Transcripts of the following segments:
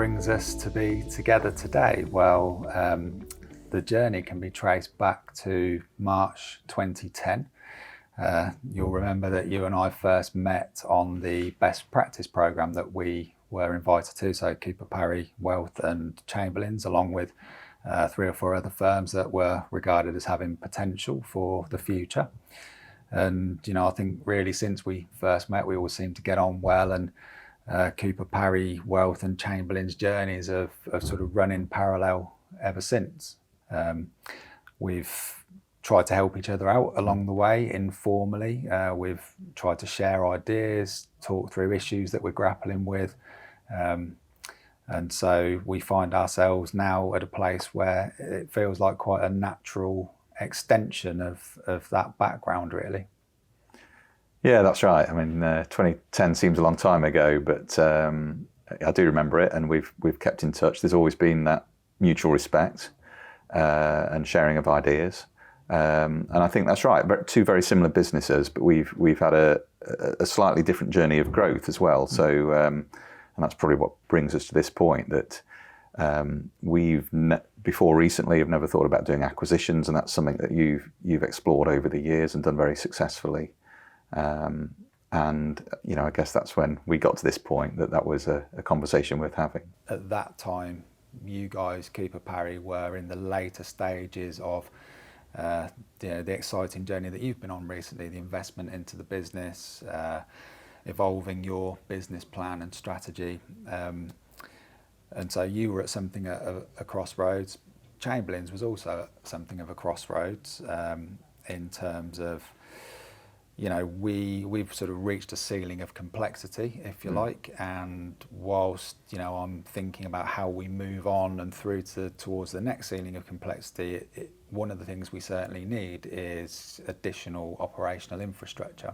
brings us to be together today? Well, the journey can be traced back to March 2010. You'll remember that you and I first met on the best practice programme that we were invited to, so Cooper, Parry, Wealth and Chamberlyns, along with 3 or 4 other firms that were regarded as having potential for the future. And, I think really since we first met, we all seemed to get on well, and Cooper, Parry, Wealth and Chamberlyns journeys have sort of run in parallel ever since. We've tried to help each other out along the way informally. We've tried to share ideas, talk through issues that we're grappling with. And so we find ourselves now at a place where it feels like quite a natural extension of that background, really. Yeah, that's right. I mean, 2010 seems a long time ago, but I do remember it, and we've kept in touch. There's always been that mutual respect and sharing of ideas, and I think that's right. But 2 very similar businesses, but we've had a slightly different journey of growth as well. So, and that's probably what brings us to this point that before recently have never thought about doing acquisitions, and that's something that you've explored over the years and done very successfully. And I guess that's when we got to this point that was a conversation worth having. At that time, you guys, Cooper, Parry, were in the later stages of the exciting journey that you've been on recently, the investment into the business, evolving your business plan and strategy. And so you were at something at a crossroads. Chamberlyns was also at something of a crossroads in terms of, we've sort of reached a ceiling of complexity, if you like, and whilst, I'm thinking about how we move on and through towards the next ceiling of complexity, one of the things we certainly need is additional operational infrastructure.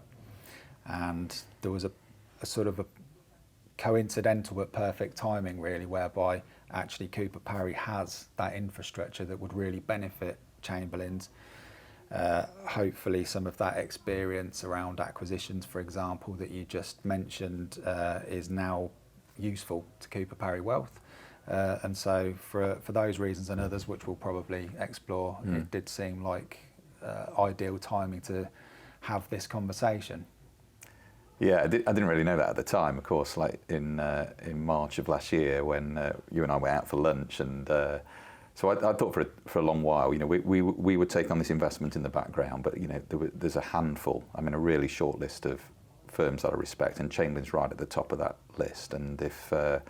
And there was a sort of a coincidental but perfect timing, really, whereby actually Cooper, Parry has that infrastructure that would really benefit Chamberlyns. Hopefully some of that experience around acquisitions, for example, that you just mentioned is now useful to Cooper, Parry, Wealth. And so for those reasons and others, which we'll probably explore, it did seem like ideal timing to have this conversation. Yeah, I didn't really know that at the time, of course, like in March of last year when you and I went out for lunch, and so I thought for a long while, we would take on this investment in the background, but there's a handful, a really short list of firms that I respect, and Chamberlyns right at the top of that list. And if I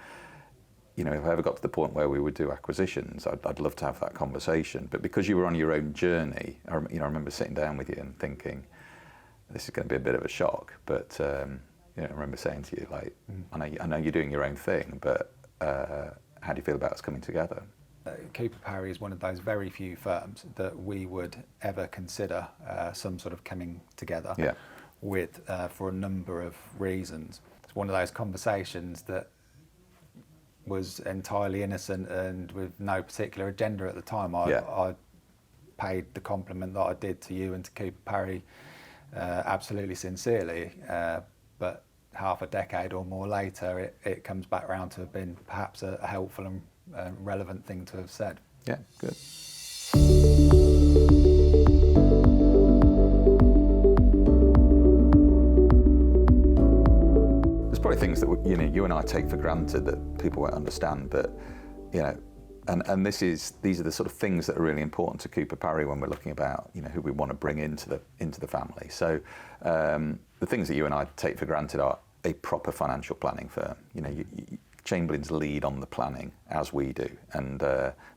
ever got to the point where we would do acquisitions, I'd love to have that conversation. But because you were on your own journey, I remember sitting down with you and thinking, this is going to be a bit of a shock. But I remember saying to you, like, I know you're doing your own thing, but how do you feel about us coming together? Cooper, Parry is one of those very few firms that we would ever consider some sort of coming together with for a number of reasons. It's one of those conversations that was entirely innocent and with no particular agenda at the time. I paid the compliment that I did to you and to Cooper, Parry absolutely sincerely, but half a decade or more later it comes back round to have been perhaps a helpful and relevant thing to have said. Yeah, good. There's probably things that you and I take for granted that people won't understand, but and these are the sort of things that are really important to Cooper, Parry when we're looking about who we want to bring into the family. So the things that you and I take for granted are a proper financial planning firm. Chamberlyns lead on the planning as we do, and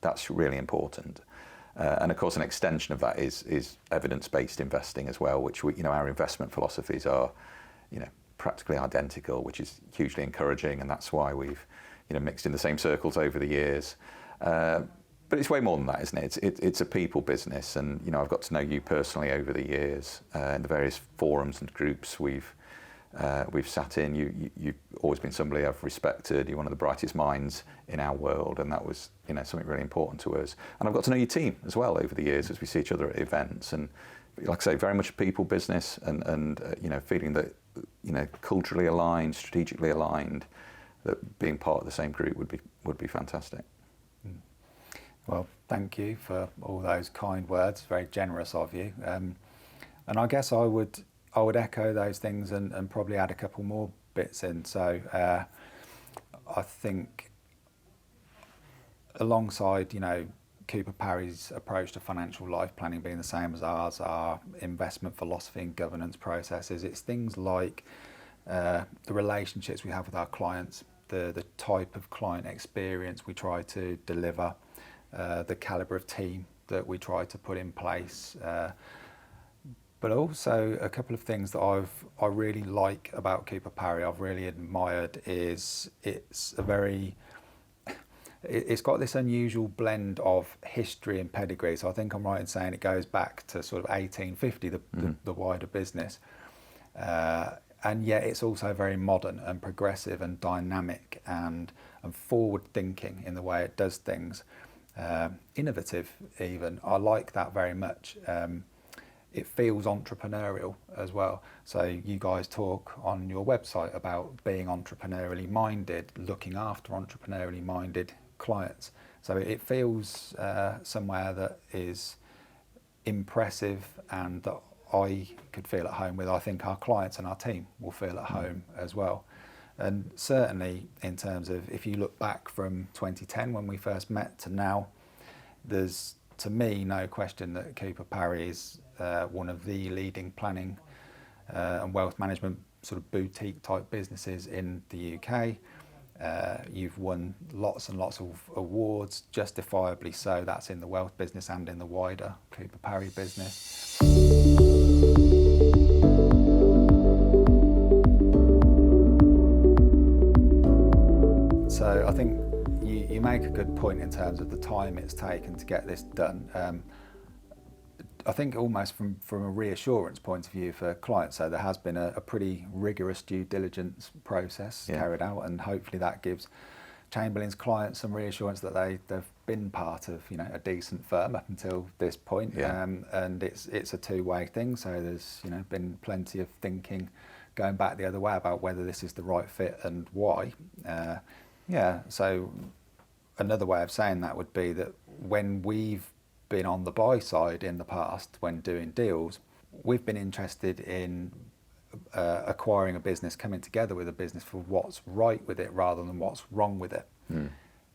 that's really important. And of course, an extension of that is evidence-based investing as well, which our investment philosophies are, practically identical, which is hugely encouraging, and that's why we've, mixed in the same circles over the years. But it's way more than that, isn't it? It's a people business, and I've got to know you personally over the years in the various forums and groups we've sat in. You've always been somebody I've respected. You're one of the brightest minds in our world, and that was something really important to us. And I've got to know your team as well over the years as we see each other at events. And like I say, very much a people business, and feeling that culturally aligned, strategically aligned, that being part of the same group would be fantastic. Well, thank you for all those kind words. Very generous of you. And I guess I would echo those things and probably add a couple more bits in. So I think alongside, Cooper Parry's approach to financial life planning being the same as ours, our investment philosophy and governance processes, it's things like the relationships we have with our clients, the type of client experience we try to deliver, the calibre of team that we try to put in place, but also a couple of things that I really like about Cooper Parry, I've really admired, is it's got this unusual blend of history and pedigree. So I think I'm right in saying it goes back to sort of 1850, the wider business. And yet it's also very modern and progressive and dynamic and forward thinking in the way it does things. Innovative even. I like that very much. It feels entrepreneurial as well. So you guys talk on your website about being entrepreneurially minded, looking after entrepreneurially minded clients. So it feels somewhere that is impressive and that I could feel at home with. I think our clients and our team will feel at home as well. And certainly in terms of, if you look back from 2010 when we first met to now, there's, to me, no question that Cooper Parry is one of the leading planning and wealth management sort of boutique type businesses in the UK. You've won lots and lots of awards, justifiably so. That's in the wealth business and in the wider Cooper Parry business. So I think you make a good point in terms of the time it's taken to get this done. I think almost from a reassurance point of view for clients, so there has been a pretty rigorous due diligence process carried out, and hopefully that gives Chamberlyns clients some reassurance that they've been part of a decent firm up until this point. And it's a two-way thing, so there's been plenty of thinking going back the other way about whether this is the right fit and why. So another way of saying that would be that when we've been on the buy side in the past when doing deals, we've been interested in acquiring a business, coming together with a business for what's right with it rather than what's wrong with it.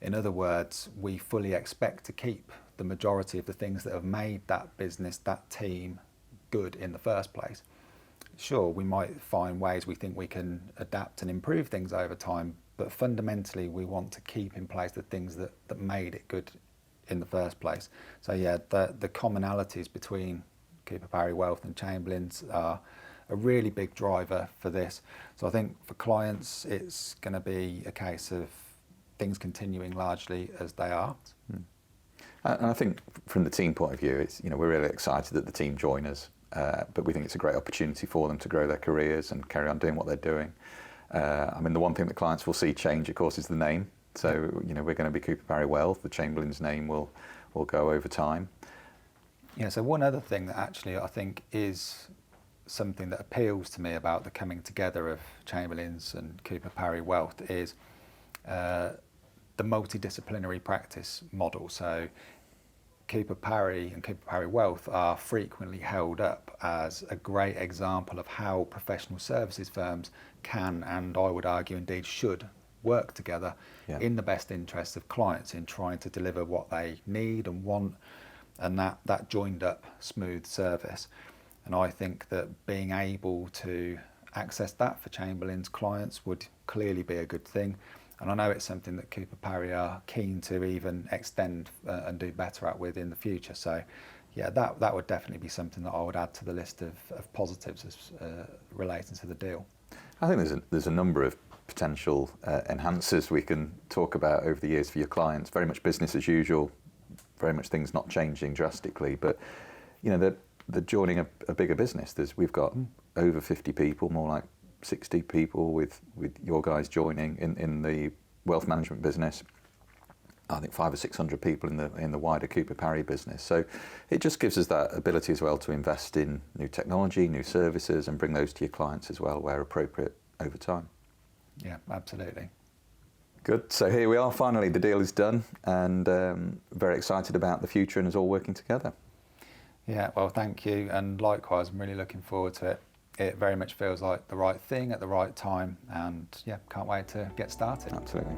In other words, we fully expect to keep the majority of the things that have made that business, that team, good in the first place. Sure, we might find ways we think we can adapt and improve things over time, but fundamentally we want to keep in place the things that made it good in the first place. So the commonalities between Cooper Parry Wealth and Chamberlyns are a really big driver for this. So I think for clients it's going to be a case of things continuing largely as they are. And I think from the team point of view, it's we're really excited that the team join us, but we think it's a great opportunity for them to grow their careers and carry on doing what they're doing. The one thing that clients will see change, of course, is the name. So, we're going to be Cooper Parry Wealth. The Chamberlyns name will go over time. Yeah, so one other thing that actually I think is something that appeals to me about the coming together of Chamberlyns and Cooper Parry Wealth is the multidisciplinary practice model. So Cooper Parry and Cooper Parry Wealth are frequently held up as a great example of how professional services firms can, and I would argue indeed should, work together in the best interests of clients in trying to deliver what they need and want, and that joined up smooth service. And I think that being able to access that for Chamberlyns clients would clearly be a good thing. And I know it's something that Cooper Parry are keen to even extend and do better at with in the future. So that would definitely be something that I would add to the list of positives as, relating to the deal. I think there's a number of potential enhancers we can talk about over the years for your clients. Very much business as usual, very much things not changing drastically, but they're joining a bigger business. We've got over 50 people, more like 60 people with your guys joining in the wealth management business. I think 500 or 600 people in the wider Cooper Parry business. So it just gives us that ability as well to invest in new technology, new services, and bring those to your clients as well where appropriate over time. Yeah, absolutely. Good. So here we are. Finally, the deal is done, and very excited about the future and us all working together. Yeah, well, thank you, and likewise, I'm really looking forward to it. It very much feels like the right thing at the right time, and yeah, can't wait to get started. Absolutely.